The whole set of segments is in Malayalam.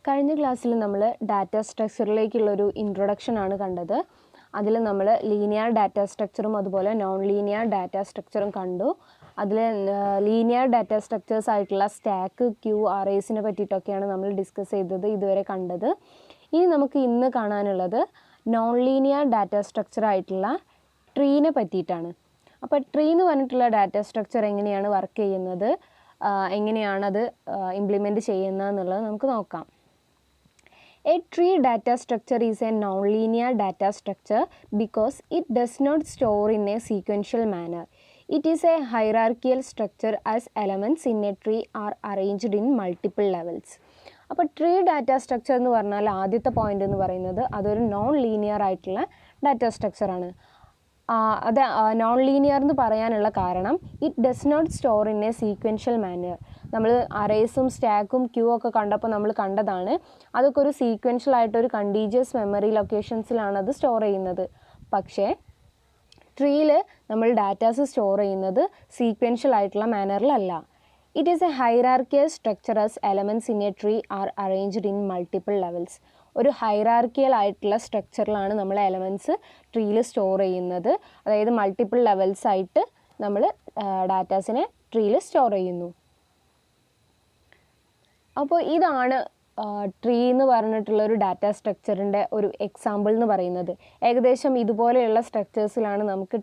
കഴിഞ്ഞ ക്ലാസ്സിൽ നമ്മൾ ഡാറ്റ സ്ട്രക്ചറിലേക്കുള്ളൊരു ഇൻട്രൊഡക്ഷൻ ആണ് കണ്ടത്. അതിൽ നമ്മൾ ലീനിയർ ഡാറ്റ സ്ട്രക്ചറും അതുപോലെ നോൺ ലീനിയർ ഡാറ്റ സ്ട്രക്ചറും കണ്ടു. അതിൽ ലീനിയർ ഡാറ്റ സ്ട്രക്ചേഴ്സ് ആയിട്ടുള്ള സ്റ്റാക്ക്, ക്യൂ, അറേസിനെ പറ്റിയിട്ടൊക്കെയാണ് നമ്മൾ ഡിസ്കസ് ചെയ്തത്, ഇതുവരെ കണ്ടത്. ഇനി നമുക്ക് ഇന്ന് കാണാനുള്ളത് നോൺ ലീനിയർ ഡാറ്റ സ്ട്രക്ചർ ആയിട്ടുള്ള ട്രീനെ പറ്റിയിട്ടാണ്. അപ്പോൾ ട്രീ എന്ന് പറഞ്ഞിട്ടുള്ള ഡാറ്റ സ്ട്രക്ചർ എങ്ങനെയാണ് വർക്ക് ചെയ്യുന്നത്, എങ്ങനെയാണത് ഇംപ്ലിമെൻറ്റ് ചെയ്യുന്നത് എന്നുള്ളത് നമുക്ക് നോക്കാം. A tree data structure is a nonlinear data structure because it does not store in a sequential manner. It is a hierarchical structure as elements in a tree are arranged in multiple levels. അപ്പോൾ ട്രീ ഡാറ്റ സ്ട്രക്ചർ എന്ന് പറഞ്ഞാൽ ആദ്യത്തെ പോയിന്റ് എന്ന് പറയുന്നത് അതൊരു നോൺ ലീനിയർ ആയിട്ടുള്ള ഡാറ്റ സ്ട്രക്ചറാണ്. അത് നോൺ ലീനിയർ എന്ന് പറയാനുള്ള കാരണം it does not store in a sequential manner. നമ്മൾ അറേസും സ്റ്റാക്കും ക്യൂ ഒക്കെ കണ്ടപ്പോൾ നമ്മൾ കണ്ടതാണ്, അതൊക്കെ ഒരു സീക്വൻഷ്യൽ ആയിട്ടൊരു കണ്ടീജിയസ് മെമ്മറി ലൊക്കേഷൻസിലാണ് അത് സ്റ്റോർ ചെയ്യുന്നത്. പക്ഷേ ട്രീയിൽ നമ്മൾ ഡാറ്റാസ് സ്റ്റോർ ചെയ്യുന്നത് സീക്വൻഷ്യൽ ആയിട്ടുള്ള മാനറിലല്ല. It is a hierarchical structure as elements in a tree are arranged in multiple levels. ഒരു ഹൈറാർക്കിയൽ ആയിട്ടുള്ള സ്ട്രക്ചറിലാണ് നമ്മൾ എലമെൻറ്റ്സ് ട്രീയിൽ സ്റ്റോർ ചെയ്യുന്നത്. അതായത് മൾട്ടിപ്പിൾ ലെവൽസ് ആയിട്ട് നമ്മൾ ഡാറ്റാസിനെ ട്രീയിൽ സ്റ്റോർ ചെയ്യുന്നു. അപ്പോൾ ഇതാണ് ട്രീ എന്ന് പറഞ്ഞിട്ടുള്ളൊരു ഡാറ്റ സ്ട്രക്ചറിൻ്റെ ഒരു എക്സാമ്പിൾ എന്ന് പറയുന്നത്. ഏകദേശം ഇതുപോലെയുള്ള സ്ട്രക്ചേഴ്സിലാണ് നമുക്ക്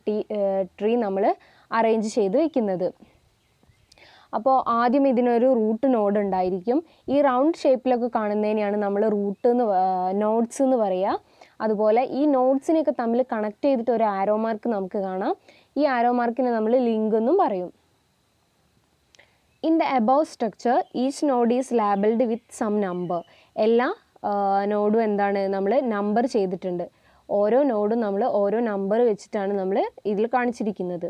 ട്രീ നമ്മൾ അറേഞ്ച് ചെയ്ത് വയ്ക്കുന്നത്. അപ്പോൾ ആദ്യം ഇതിനൊരു റൂട്ട് നോഡ് ഉണ്ടായിരിക്കും. ഈ റൗണ്ട് ഷേപ്പിലൊക്കെ കാണുന്നതിനെയാണ് നമ്മൾ നോഡ്സ് എന്ന് പറയുക. അതുപോലെ ഈ നോഡ്സിനെയൊക്കെ തമ്മിൽ കണക്ട് ചെയ്തിട്ട് ഒരു ആരോ മാർക്ക് നമുക്ക് കാണാം. ഈ ആരോ മാർക്കിനെ നമ്മൾ ലിങ്ക് എന്നും പറയും. In the above structure each node is labelled with some number. എല്ലാ നോഡും എന്താണ്, നമ്മൾ നമ്പർ ചെയ്തിട്ടുണ്ട്. ഓരോ നോഡും നമ്മൾ ഓരോ നമ്പർ വെച്ചിട്ടാണ് നമ്മൾ ഇതിൽ കാണിച്ചിരിക്കുന്നത്.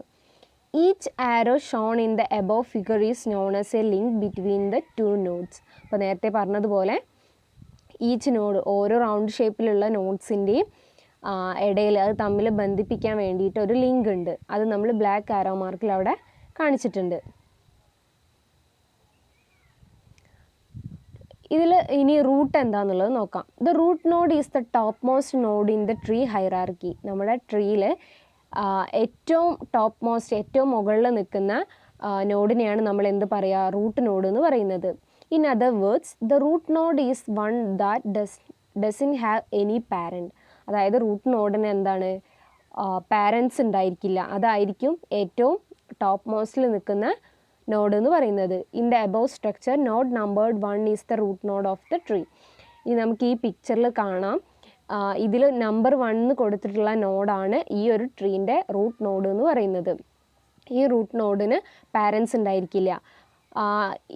Each arrow shown in the above figure is known as A link between the two nodes. അപ്പോൾ നേരത്തെ പറഞ്ഞതുപോലെ ഈച്ച് നോഡ്, ഓരോ റൗണ്ട് ഷേപ്പിലുള്ള നോഡ്സിൻ്റെയും ഇടയിൽ അത് തമ്മിൽ ബന്ധിപ്പിക്കാൻ വേണ്ടിയിട്ട് ഒരു ലിങ്ക് ഉണ്ട്. അത് നമ്മൾ ബ്ലാക്ക് ആരോ മാർക്കിൽ അവിടെ കാണിച്ചിട്ടുണ്ട്. ഇതിൽ ഇനി റൂട്ട് എന്താണെന്നുള്ളത് നോക്കാം. The root node is the topmost node in the tree hierarchy. നമ്മുടെ ട്രീയിൽ ഏറ്റവും ടോപ്പ് മോസ്റ്റ്, ഏറ്റവും മുകളിൽ നിൽക്കുന്ന നോഡിനെയാണ് നമ്മൾ എന്ത് പറയുക, റൂട്ട് നോഡ് എന്ന് പറയുന്നത്. In other words the root node is one that doesn't have any parent. അതായത് റൂട്ട് നോഡിന് എന്താണ്, പാരൻസ് ഉണ്ടായിരിക്കില്ല. അതായിരിക്കും ഏറ്റവും ടോപ്പ് മോസ്റ്റിൽ നിൽക്കുന്ന നോഡ് എന്ന് പറയുന്നത്. In the above structure node numbered 1 is the root node of the tree. ഇനി നമുക്ക് ഈ പിക്ചറിൽ കാണാം, ഇതിൽ നമ്പർ 1 കൊടുത്തിട്ടുള്ള നോഡാണ് ഈ ഒരു ട്രീൻ്റെ റൂട്ട് നോഡ് എന്ന് പറയുന്നത്. ഈ റൂട്ട് നോഡിന് പാരൻസ് ഉണ്ടായിരിക്കില്ല.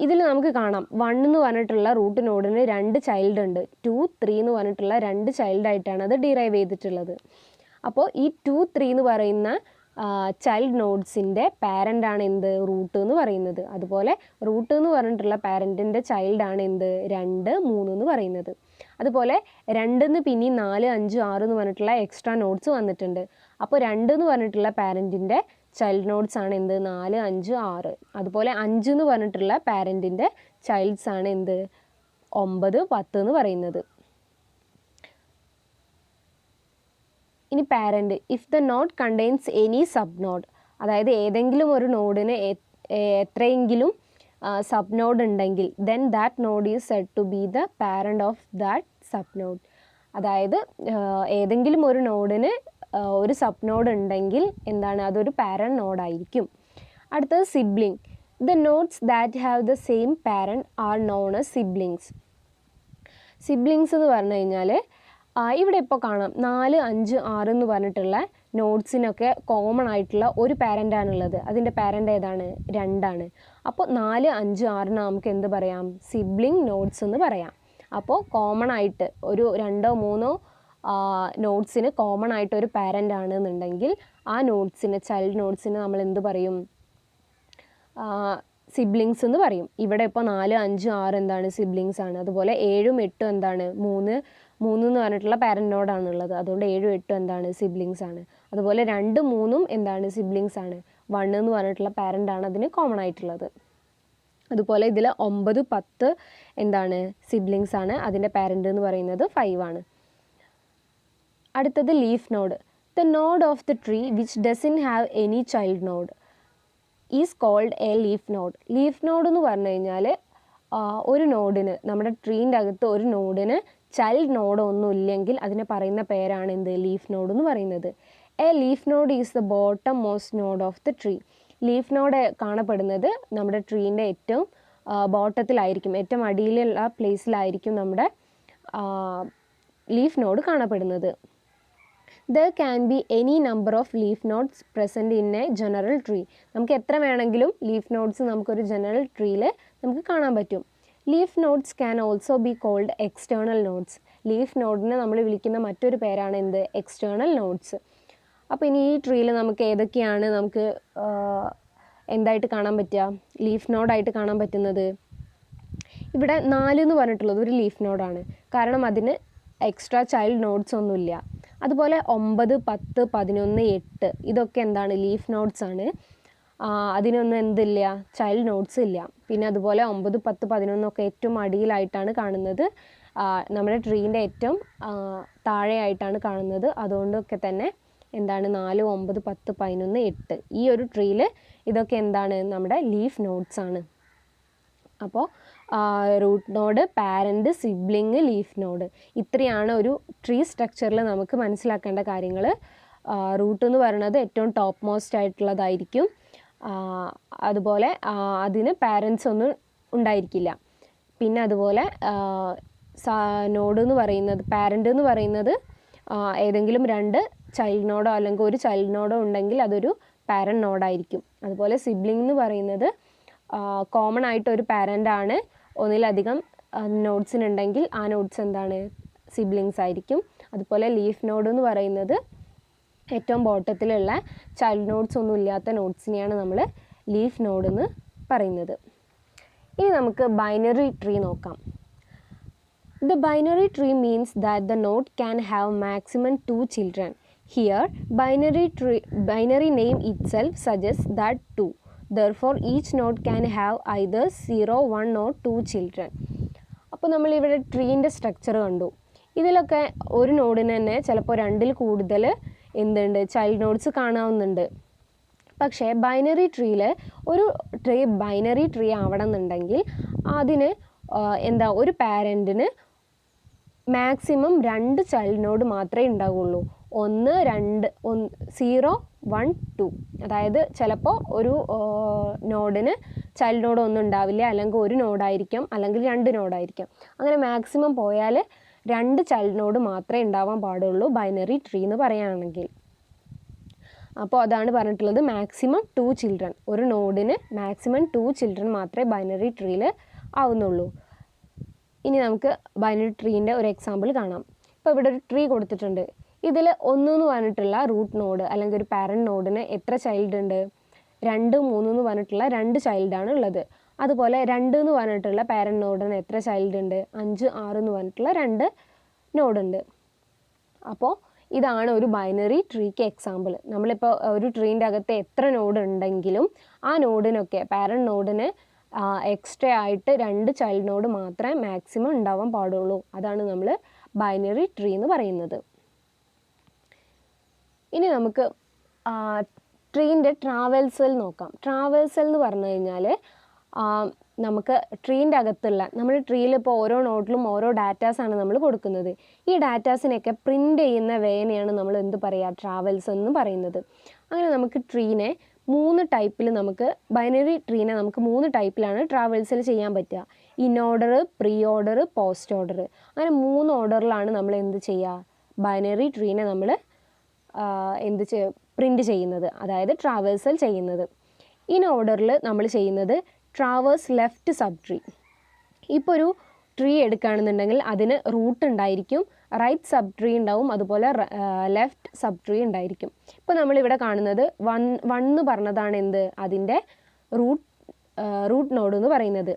ഇതിൽ നമുക്ക് കാണാം 1 എന്ന് പറഞ്ഞിട്ടുള്ള റൂട്ട് നോഡിന് 2 ചൈൽഡ് ഉണ്ട്. 2, 3 എന്ന് പറഞ്ഞിട്ടുള്ള 2 ചൈൽഡായിട്ടാണ് അത് ഡിറൈവ് ചെയ്തിട്ടുള്ളത്. അപ്പോൾ ഈ 2, 3 എന്ന് പറയുന്ന ചൈൽഡ് നോഡ്സിൻ്റെ പാരൻ്റാണ് എന്ത്, റൂട്ട് എന്ന് പറയുന്നത്. അതുപോലെ റൂട്ട് എന്ന് പറഞ്ഞിട്ടുള്ള പാരൻറ്റിൻ്റെ ചൈൽഡാണ് എന്ത്, 2, 3 എന്ന് പറയുന്നത്. അതുപോലെ 2 പിന്നെ 4, 5, 6 എന്ന് പറഞ്ഞിട്ടുള്ള എക്സ്ട്രാ നോഡ്സ് വന്നിട്ടുണ്ട്. അപ്പോൾ 2 എന്ന് പറഞ്ഞിട്ടുള്ള പാരൻറ്റിൻ്റെ ചൈൽഡ് നോഡ്സ് ആണ് എന്ത്, 4, 5, 6. അതുപോലെ 5 എന്ന് പറഞ്ഞിട്ടുള്ള പാരൻറ്റിൻ്റെ ചൈൽഡ്സ് ആണ് എന്ത്, 9, 10 എന്ന് പറയുന്നത്. ഇനി parent, if the node contains any sub node, അതായത് ഏതെങ്കിലും ഒരു നോഡിന് എത്രയെങ്കിലും സബ് നോഡ് ഉണ്ടെങ്കിൽ then that node is said to be the parent of that sub node. അതായത് ഏതെങ്കിലും ഒരു നോഡിന് ഒരു സബ് നോഡ് ഉണ്ടെങ്കിൽ എന്താണ്, അതൊരു പാരൻ്റ് നോഡായിരിക്കും. അടുത്തത് sibling. The nodes that have the same parent are known as siblings. Siblings എന്ന് പറഞ്ഞു കഴിഞ്ഞാൽ ഇവിടെ ഇപ്പോൾ കാണാം 4, 5, 6 എന്ന് പറഞ്ഞിട്ടുള്ള നോഡ്സിനൊക്കെ കോമൺ ആയിട്ടുള്ള ഒരു പാരൻ്റാണുള്ളത്. അതിൻ്റെ പാരൻ്റ് ഏതാണ്, 2 ആണ്. അപ്പോൾ 4, 5, 6 നമുക്ക് എന്ത് പറയാം, സിബ്ലിംഗ് നോഡ്സ് എന്ന് പറയാം. അപ്പോൾ കോമൺ ആയിട്ട് ഒരു 2, 3 നോഡ്സിന് കോമൺ ആയിട്ട് ഒരു പാരൻ്റ് ആണെന്നുണ്ടെങ്കിൽ ആ നോഡ്സിന്, ചൈൽഡ് നോഡ്സിന് നമ്മൾ എന്ത് പറയും, സിബ്ലിങ്സ് എന്ന് പറയും. ഇവിടെ ഇപ്പോൾ 4, 5, 6 എന്താണ്, സിബ്ലിങ്സ് ആണ്. അതുപോലെ 7, 8 എന്താണ്, 3 എന്ന് പറഞ്ഞിട്ടുള്ള പാരൻ്റ് നോഡാണുള്ളത്. അതുകൊണ്ട് 7, 8 എന്താണ്, സിബ്ലിങ്സ് ആണ്. അതുപോലെ 2, 3 എന്താണ്, സിബ്ലിങ്സ് ആണ്. 1 എന്ന് പറഞ്ഞിട്ടുള്ള പാരൻ്റ് ആണ് അതിന് കോമൺ ആയിട്ടുള്ളത്. അതുപോലെ ഇതിൽ 9, 10 എന്താണ് സിബ്ലിങ്സ് ആണ്. അതിൻ്റെ പാരൻ്റ് എന്ന് പറയുന്നത് 5 ആണ്. അടുത്തത് leaf node. The node of the tree which doesn't have any child node is called a leaf node. Leaf node എന്ന് പറഞ്ഞു കഴിഞ്ഞാൽ ഒരു നോഡിന്, നമ്മുടെ ട്രീൻ്റെ അകത്ത് ഒരു നോഡിന് ചൈൽഡ് നോഡ് ഒന്നും ഇല്ലെങ്കിൽ അതിനെ പറയുന്ന പേരാണ് എന്ത്, ലീഫ് നോഡ് എന്ന് പറയുന്നത്. A leaf node is the bottom most node of the tree. Leaf node കാണപ്പെടുന്നത് നമ്മുടെ ട്രീൻ്റെ ഏറ്റവും ബോട്ടത്തിലായിരിക്കും, ഏറ്റവും അടിയിലുള്ള പ്ലേസിലായിരിക്കും നമ്മുടെ ലീഫ് നോഡ് കാണപ്പെടുന്നത്. There can be any number of leaf nodes present in a general tree. നമുക്ക് എത്ര വേണമെങ്കിലും ലീഫ് നോഡ്സ് നമുക്കൊരു ജനറൽ ട്രീയിൽ നമുക്ക് കാണാൻ പറ്റും. Leaf nodes can also be called external nodes. Leaf നോഡിനെ നമ്മൾ വിളിക്കുന്ന മറ്റൊരു പേരാണ് എന്ത്, എക്സ്റ്റേണൽ നോഡ്സ്. അപ്പോൾ ഇനി ഈ ട്രീയിൽ നമുക്ക് ഏതൊക്കെയാണ് നമുക്ക് എന്തായിട്ട് കാണാൻ പറ്റുക, ലീഫ് നോഡായിട്ട് കാണാൻ പറ്റുന്നത്? ഇവിടെ 4 എന്ന് പറഞ്ഞിട്ടുള്ളത് ഒരു ലീഫ് നോഡാണ്, കാരണം അതിന് എക്സ്ട്രാ ചൈൽഡ് നോഡ്സ് ഒന്നുമില്ല. അതുപോലെ 9, 10, 11, 8 ഇതൊക്കെ എന്താണ്, ലീഫ് നോഡ്സ് ആണ്. അതിനൊന്നും എന്തില്ല, ചൈൽഡ് നോഡ്സ് ഇല്ല. പിന്നെ അതുപോലെ 9, 10, 11 ഒക്കെ ഏറ്റവും അടിയിലായിട്ടാണ് കാണുന്നത്, നമ്മുടെ ട്രീൻ്റെ ഏറ്റവും താഴെയായിട്ടാണ് കാണുന്നത്. അതുകൊണ്ടൊക്കെ തന്നെ എന്താണ് 4, 9, 10, 11, 8 ഈ ഒരു ട്രീയിൽ ഇതൊക്കെ എന്താണ്, നമ്മുടെ ലീഫ് നോഡ്സ് ആണ്. അപ്പോൾ root node, parent, sibling, leaf node, ഇത്രയാണ് ഒരു ട്രീ സ്ട്രക്ചറിൽ നമുക്ക് മനസ്സിലാക്കേണ്ട കാര്യങ്ങൾ. റൂട്ട് എന്ന് പറയുന്നത് ഏറ്റവും ടോപ്പ് മോസ്റ്റ് ആയിട്ടുള്ളതായിരിക്കും. അതുപോലെ അതിന് പാരൻസ് ഒന്നും ഉണ്ടായിരിക്കില്ല. പിന്നെ അതുപോലെ നോഡ് എന്ന് പറയുന്നത്, പാരൻ്റ് എന്ന് പറയുന്നത് ഏതെങ്കിലും 2 ചൈൽഡ് നോഡോ അല്ലെങ്കിൽ ഒരു ചൈൽഡ് നോഡോ ഉണ്ടെങ്കിൽ അതൊരു പാരൻ്റ് നോഡായിരിക്കും. അതുപോലെ സിബ്ലിംഗ് എന്ന് പറയുന്നത് കോമൺ ആയിട്ട് ഒരു പാരൻ്റാണ്, ഒന്നിലധികം നോഡ്സിനുണ്ടെങ്കിൽ ആ നോഡ്സ് എന്താണ്, സിബ്ലിങ്സ് ആയിരിക്കും. അതുപോലെ ലീഫ് നോഡ് എന്ന് പറയുന്നത് ഏറ്റവും ബോട്ടത്തിലുള്ള ചൈൽഡ് നോഡ്സ് ഒന്നും ഇല്ലാത്ത നോഡ്സിനെയാണ് നമ്മൾ ലീഫ് നോഡ് എന്ന് പറയുന്നത്. ഇനി നമുക്ക് ബൈനറി ട്രീ നോക്കാം. The binary tree means that the node can have maximum 2 children. Here, binary name itself suggests that 2. Therefore, each node can have either 0, 1 or 2 children. അപ്പോൾ നമ്മളിവിടെ ട്രീൻ്റെ സ്ട്രക്ചർ കണ്ടു. ഇതിലൊക്കെ ഒരു നോഡിന് തന്നെ ചിലപ്പോൾ 2ൽ കൂടുതൽ എന്തുണ്ട്, ചൈൽഡ് നോഡ്സ് കാണാവുന്നുണ്ട്. പക്ഷേ ബൈനറി ട്രീയിൽ ഒരു ട്രീ ബൈനറി ട്രീ ആവണമെന്നുണ്ടെങ്കിൽ അതിന് ഒരു പാരൻറ്റിന് മാക്സിമം 2 ചൈൽഡ് നോഡ് മാത്രമേ ഉണ്ടാവുള്ളൂ. 1, 2, 0, 1, 2. അതായത് ചിലപ്പോൾ ഒരു നോഡിന് ചൈൽഡ് നോഡ് ഒന്നും ഉണ്ടാവില്ല, അല്ലെങ്കിൽ ഒരു നോഡായിരിക്കാം, അല്ലെങ്കിൽ 2 നോഡായിരിക്കാം. അങ്ങനെ മാക്സിമം പോയാൽ 2 ചൈൽഡ് നോഡ് മാത്രമേ ഉണ്ടാവാൻ പാടുള്ളൂ ബൈനറി ട്രീ എന്ന് പറയുകയാണെങ്കിൽ. അപ്പോൾ അതാണ് പറഞ്ഞിട്ടുള്ളത്, മാക്സിമം 2 ചിൽഡ്രൻ. ഒരു നോഡിന് മാക്സിമം 2 ചിൽഡ്രൻ മാത്രമേ ബൈനറി ട്രീയിൽ ആവുന്നുള്ളൂ. ഇനി നമുക്ക് ബൈനറി ട്രീൻ്റെ ഒരു എക്സാമ്പിൾ കാണാം. ഇപ്പോൾ ഇവിടെ ഒരു ട്രീ കൊടുത്തിട്ടുണ്ട്. ഇതിൽ 1 എന്ന് പറഞ്ഞിട്ടുള്ള റൂട്ട് നോഡ് അല്ലെങ്കിൽ ഒരു പാരൻറ്റ് നോഡിന് എത്ര ചൈൽഡ് ഉണ്ട്? 2, 3 എന്ന് പറഞ്ഞിട്ടുള്ള 2 ചൈൽഡാണ് ഉള്ളത്. അതുപോലെ 2 എന്ന് പറഞ്ഞിട്ടുള്ള പാരൻറ്റ് നോഡിന് എത്ര ചൈൽഡ് ഉണ്ട്? 5, 6 എന്ന് പറഞ്ഞിട്ടുള്ള 2 നോഡുണ്ട്. അപ്പോൾ ഇതാണ് ഒരു ബൈനറി ട്രീക്ക് എക്സാമ്പിൾ. നമ്മളിപ്പോൾ ഒരു ട്രീൻ്റെ അകത്ത് എത്ര നോഡ് ഉണ്ടെങ്കിലും ആ നോഡിനൊക്കെ പാരൻറ്റ് നോഡിന് എക്സ്ട്രാ ആയിട്ട് 2 ചൈൽഡ് നോഡ് മാത്രമേ മാക്സിമം ഉണ്ടാവാൻ പാടുള്ളൂ. അതാണ് നമ്മൾ ബൈനറി ട്രീ എന്ന് പറയുന്നത്. ഇനി നമുക്ക് ട്രീൻ്റെ ട്രാവൽസൽ നോക്കാം. ട്രാവൽസൽ എന്ന് പറഞ്ഞു കഴിഞ്ഞാൽ നമുക്ക് ട്രീൻ്റെ അകത്തുള്ള, നമ്മുടെ ട്രീയിൽ ഇപ്പോൾ ഓരോ നോട്ടിലും ഓരോ ഡാറ്റാസാണ് നമ്മൾ കൊടുക്കുന്നത്. ഈ ഡാറ്റാസിനെയൊക്കെ പ്രിൻ്റ് ചെയ്യുന്ന വേനെയാണ് നമ്മൾ എന്ത് പറയുക, ട്രാവൽസ് എന്ന് പറയുന്നത്. അങ്ങനെ നമുക്ക് ട്രീനെ 3 ടൈപ്പിൽ, നമുക്ക് ബൈനറി ട്രീനെ നമുക്ക് 3 ടൈപ്പിലാണ് ട്രാവൽസിൽ ചെയ്യാൻ പറ്റുക. In order, pre order, post order. അങ്ങനെ 3 ഓർഡറിലാണ് നമ്മൾ എന്ത് ചെയ്യുക, ബൈനറി ട്രീനെ നമ്മൾ പ്രിൻ്റ് ചെയ്യുന്നത്, അതായത് ട്രാവേഴ്സൽ ചെയ്യുന്നത്. ഇൻ ഓർഡറിൽ നമ്മൾ ചെയ്യുന്നത് ട്രാവേഴ്സ് ലെഫ്റ്റ് സബ് ട്രീ. ഇപ്പോൾ ഒരു ട്രീ എടുക്കുകയാണെന്നുണ്ടെങ്കിൽ അതിന് റൂട്ട് ഉണ്ടായിരിക്കും, റൈറ്റ് സബ് ട്രീ ഉണ്ടാവും, അതുപോലെ ലെഫ്റ്റ് സബ് ട്രീ ഉണ്ടായിരിക്കും. ഇപ്പോൾ നമ്മളിവിടെ കാണുന്നത് 1 എന്ന് പറഞ്ഞതാണ് എന്ത്, അതിൻ്റെ റൂട്ട് നോഡ് എന്ന് പറയുന്നത്.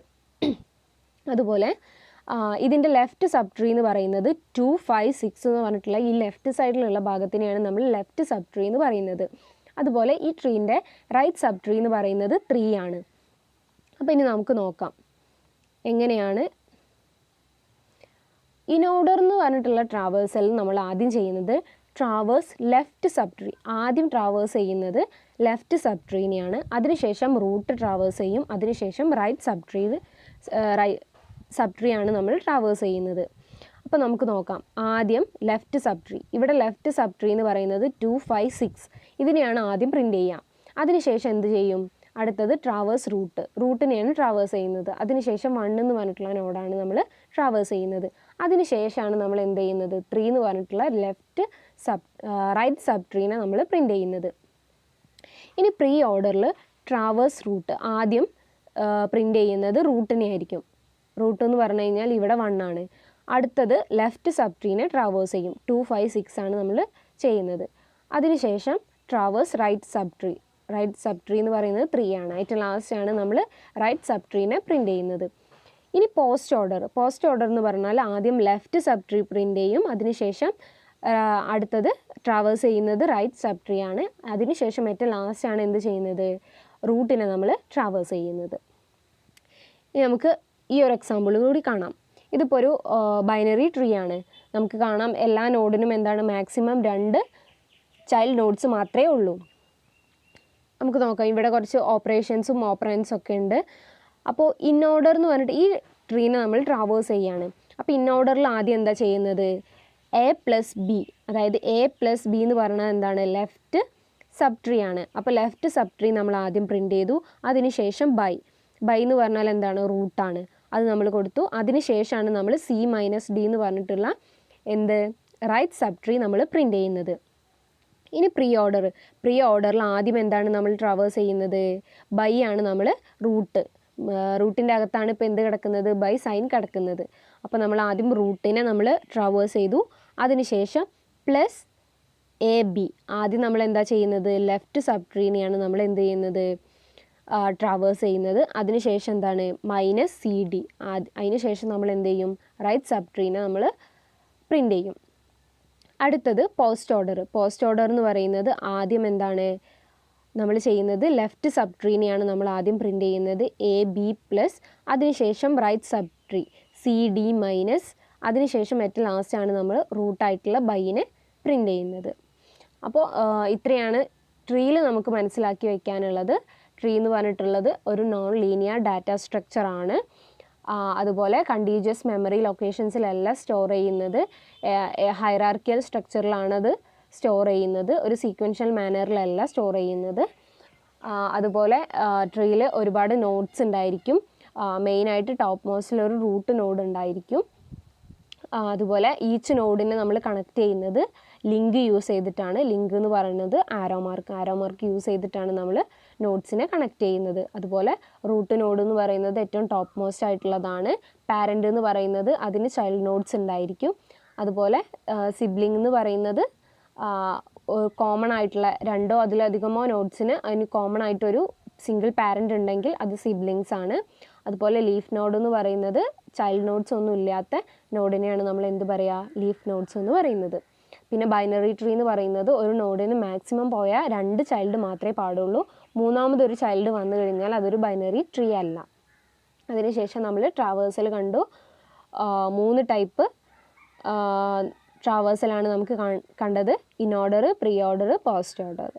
അതുപോലെ ഇതിൻ്റെ ലെഫ്റ്റ് സബ് ട്രീ എന്ന് പറയുന്നത് 2, 5, 6 എന്ന് പറഞ്ഞിട്ടുള്ള ഈ ലെഫ്റ്റ് സൈഡിലുള്ള ഭാഗത്തിനെയാണ് നമ്മൾ ലെഫ്റ്റ് സബ് ട്രീ എന്ന് പറയുന്നത്. അതുപോലെ ഈ ട്രീൻ്റെ റൈറ്റ് സബ് ട്രീ എന്ന് പറയുന്നത് 3 ആണ്. അപ്പോൾ ഇനി നമുക്ക് നോക്കാം എങ്ങനെയാണ് ഇൻ ഓർഡർ എന്ന് പറഞ്ഞിട്ടുള്ള ട്രാവേഴ്സൽ നമ്മൾ ആദ്യം ചെയ്യുന്നത് ട്രാവേഴ്സ് ലെഫ്റ്റ് സബ് ട്രീ. ആദ്യം ട്രാവേഴ്സ് ചെയ്യുന്നത് ലെഫ്റ്റ് സബ് ട്രീനെയാണ്. അതിനുശേഷം റൂട്ട് ട്രാവേഴ്സ് ചെയ്യും. അതിനുശേഷം റൈറ്റ് സബ് ട്രീ ആണ് നമ്മൾ ട്രാവേഴ്സ് ചെയ്യുന്നത്. അപ്പോൾ നമുക്ക് നോക്കാം. ആദ്യം ലെഫ്റ്റ് സബ് ട്രീ. ഇവിടെ ലെഫ്റ്റ് സബ് ട്രീ എന്ന് പറയുന്നത് 2, 5, 6 ഇതിനെയാണ് ആദ്യം പ്രിൻ്റ് ചെയ്യുക. അതിനുശേഷം എന്ത് ചെയ്യും? അടുത്തത് ട്രാവേഴ്സ് റൂട്ടിനെയാണ് ട്രാവേഴ്സ് ചെയ്യുന്നത്. അതിനുശേഷം 1 എന്ന് പറഞ്ഞിട്ടുള്ള നോഡാണ് നമ്മൾ ട്രാവേഴ്സ് ചെയ്യുന്നത്. അതിനുശേഷമാണ് നമ്മൾ എന്ത് ചെയ്യുന്നത്? 3 എന്ന് പറഞ്ഞിട്ടുള്ള റൈറ്റ് സബ് ട്രീനെ നമ്മൾ പ്രിൻ്റ് ചെയ്യുന്നത്. ഇനി പ്രീ ഓർഡറിൽ ട്രാവേഴ്സ് റൂട്ട് ആദ്യം പ്രിൻ്റ് ചെയ്യുന്നത് റൂട്ടിനെ ആയിരിക്കും. റൂട്ട് എന്ന് പറഞ്ഞു കഴിഞ്ഞാൽ ഇവിടെ 1 ആണ്. അടുത്തത് ലെഫ്റ്റ് സബ് ട്രീനെ ട്രാവേഴ്സ് ചെയ്യും. 2, 5, 6 ആണ് നമ്മൾ ചെയ്യുന്നത്. അതിനുശേഷം ട്രാവേഴ്സ് റൈറ്റ് സബ് ട്രീ എന്ന് പറയുന്നത് 3 ആണ്. ഏറ്റവും ലാസ്റ്റാണ് നമ്മൾ റൈറ്റ് സബ് ട്രീനെ പ്രിൻ്റ് ചെയ്യുന്നത്. ഇനി പോസ്റ്റ് ഓർഡർ എന്ന് പറഞ്ഞാൽ ആദ്യം ലെഫ്റ്റ് സബ് ട്രീ പ്രിൻ്റ് ചെയ്യും. അതിനുശേഷം അടുത്തത് ട്രാവേഴ്സ് ചെയ്യുന്നത് റൈറ്റ് സബ് ട്രീ ആണ്. അതിനുശേഷം ഏറ്റവും ലാസ്റ്റാണ് എന്ത് ചെയ്യുന്നത്? റൂട്ടിനെ നമ്മൾ ട്രാവേഴ്സ് ചെയ്യുന്നത്. ഇനി നമുക്ക് ഈ ഒരു എക്സാമ്പിളും കൂടി കാണാം. ഇതിപ്പോൾ ഒരു ബൈനറി ട്രീ ആണ്. നമുക്ക് കാണാം എല്ലാ നോഡിനും എന്താണ് മാക്സിമം 2 ചൈൽഡ് നോഡ്സ് മാത്രമേ ഉള്ളൂ. നമുക്ക് നോക്കാം. ഇവിടെ കുറച്ച് ഓപ്പറേഷൻസും ഓപ്പറൻസും ഒക്കെ ഉണ്ട്. അപ്പോൾ ഇൻ ഓർഡർ എന്ന് പറഞ്ഞിട്ട് ഈ ട്രീനെ നമ്മൾ ട്രാവേഴ്സ് ചെയ്യാണ്. അപ്പോൾ ഇൻ ഓർഡറിൽ ആദ്യം എന്താ ചെയ്യുന്നത്? A+B, അതായത് A+B എന്ന് പറഞ്ഞാൽ എന്താണ്? ലെഫ്റ്റ് സബ് ട്രീ ആണ്. അപ്പോൾ ലെഫ്റ്റ് സബ് ട്രീ നമ്മൾ ആദ്യം പ്രിൻ്റ് ചെയ്തു. അതിനുശേഷം ബൈ എന്ന് പറഞ്ഞാൽ എന്താണ്? റൂട്ടാണ്. അത് നമ്മൾ കൊടുത്തു. അതിനുശേഷമാണ് നമ്മൾ C-D എന്ന് പറഞ്ഞിട്ടുള്ള റൈറ്റ് സബ് ട്രീ നമ്മൾ പ്രിൻ്റ് ചെയ്യുന്നത്. ഇനി പ്രീ ഓർഡറിൽ ആദ്യം എന്താണ് നമ്മൾ ട്രാവേഴ്സ് ചെയ്യുന്നത്? ബൈ ആണ് നമ്മൾ റൂട്ടിൻ്റെ അകത്താണ് ഇപ്പോൾ എന്ത് കിടക്കുന്നത്? ബൈ സൈൻ കിടക്കുന്നത്. അപ്പോൾ നമ്മൾ ആദ്യം റൂട്ടിനെ നമ്മൾ ട്രാവേഴ്സ് ചെയ്തു. അതിനുശേഷം +AB ആദ്യം നമ്മൾ എന്താ ചെയ്യുന്നത്? ലെഫ്റ്റ് സബ് ട്രീനെയാണ് നമ്മൾ എന്ത് ചെയ്യുന്നത്? ട്രാവേഴ്സ് ചെയ്യുന്നത്. അതിനുശേഷം എന്താണ്? -CD അതിനുശേഷം നമ്മൾ എന്ത് ചെയ്യും? റൈറ്റ് സബ് ട്രീനെ നമ്മൾ പ്രിൻ്റ് ചെയ്യും. അടുത്തത് പോസ്റ്റ് ഓർഡർ എന്ന് പറയുന്നത് ആദ്യം എന്താണ് നമ്മൾ ചെയ്യുന്നത്? ലെഫ്റ്റ് സബ് ട്രീനെയാണ് നമ്മൾ ആദ്യം പ്രിൻ്റ് ചെയ്യുന്നത്. AB+, അതിനുശേഷം റൈറ്റ് സബ് ട്രീ CD-, അതിനുശേഷം ഏറ്റവും ലാസ്റ്റാണ് നമ്മൾ റൂട്ടായിട്ടുള്ള ബൈനെ പ്രിൻ്റ് ചെയ്യുന്നത്. അപ്പോൾ ഇത്രയാണ് ട്രീയിൽ നമുക്ക് മനസ്സിലാക്കി വയ്ക്കാനുള്ളത്. ട്രീ എന്ന് പറഞ്ഞിട്ടുള്ളത് ഒരു നോൺ ലീനിയർ ഡാറ്റ സ്ട്രക്ചറാണ്. അതുപോലെ കണ്ടീജിയസ് മെമ്മറി ലൊക്കേഷൻസിലെല്ലാം സ്റ്റോർ ചെയ്യുന്നത് ഹൈറാർക്കിയൽ സ്ട്രക്ചറിലാണത് സ്റ്റോർ ചെയ്യുന്നത്. ഒരു സീക്വൻഷ്യൽ മാനറിലല്ല സ്റ്റോർ ചെയ്യുന്നത്. അതുപോലെ ട്രീയിൽ ഒരുപാട് നോഡ്സ് ഉണ്ടായിരിക്കും. മെയിനായിട്ട് ടോപ്പ് മോസ്റ്റിൽ ഒരു റൂട്ട് നോഡ് ഉണ്ടായിരിക്കും. അതുപോലെ ഈച്ച് നോഡിനെ നമ്മൾ കണക്ട് ചെയ്യുന്നത് ലിങ്ക് യൂസ് ചെയ്തിട്ടാണ്. ലിങ്ക് എന്ന് പറയുന്നത് ആരോ മാർക്ക് യൂസ് ചെയ്തിട്ടാണ് നമ്മൾ നോഡ്സിനെ കണക്ട് ചെയ്യുന്നത്. അതുപോലെ റൂട്ട് നോഡ് എന്ന് പറയുന്നത് ഏറ്റവും ടോപ്പ് മോസ്റ്റ് ആയിട്ടുള്ളതാണ്. പാരൻ്റ് എന്ന് പറയുന്നത് അതിന് ചൈൽഡ് നോഡ്സ് ഉണ്ടായിരിക്കും. അതുപോലെ സിബ്ലിംഗ് എന്ന് പറയുന്നത് കോമൺ ആയിട്ടുള്ള 2ഓ അതിലധികമോ നോഡ്സിന് അതിന് കോമൺ ആയിട്ടൊരു സിംഗിൾ പാരൻ്റ് ഉണ്ടെങ്കിൽ അത് സിബ്ലിങ്സ് ആണ്. അതുപോലെ ലീഫ് നോഡ് എന്ന് പറയുന്നത് ചൈൽഡ് നോഡ്സ് ഒന്നും ഇല്ലാത്ത നോഡിനെയാണ് നമ്മൾ എന്ത് പറയുക? ലീഫ് നോഡ്സ് എന്ന് പറയുന്നത്. പിന്നെ ബൈനറി ട്രീ എന്ന് പറയുന്നത് ഒരു നോഡിന് മാക്സിമം പോയാൽ 2 ചൈൽഡ് മാത്രമേ പാടുള്ളൂ. മൂന്നാമതൊരു ചൈൽഡ് വന്നു കഴിഞ്ഞാൽ അതൊരു ബൈനറി ട്രീ അല്ല. അതിനുശേഷം നമ്മൾ ട്രാവേഴ്സൽ കണ്ടു. 3 ടൈപ്പ് ട്രാവേഴ്സലാണ് നമുക്ക് കണ്ടത്. In order, pre order, post order.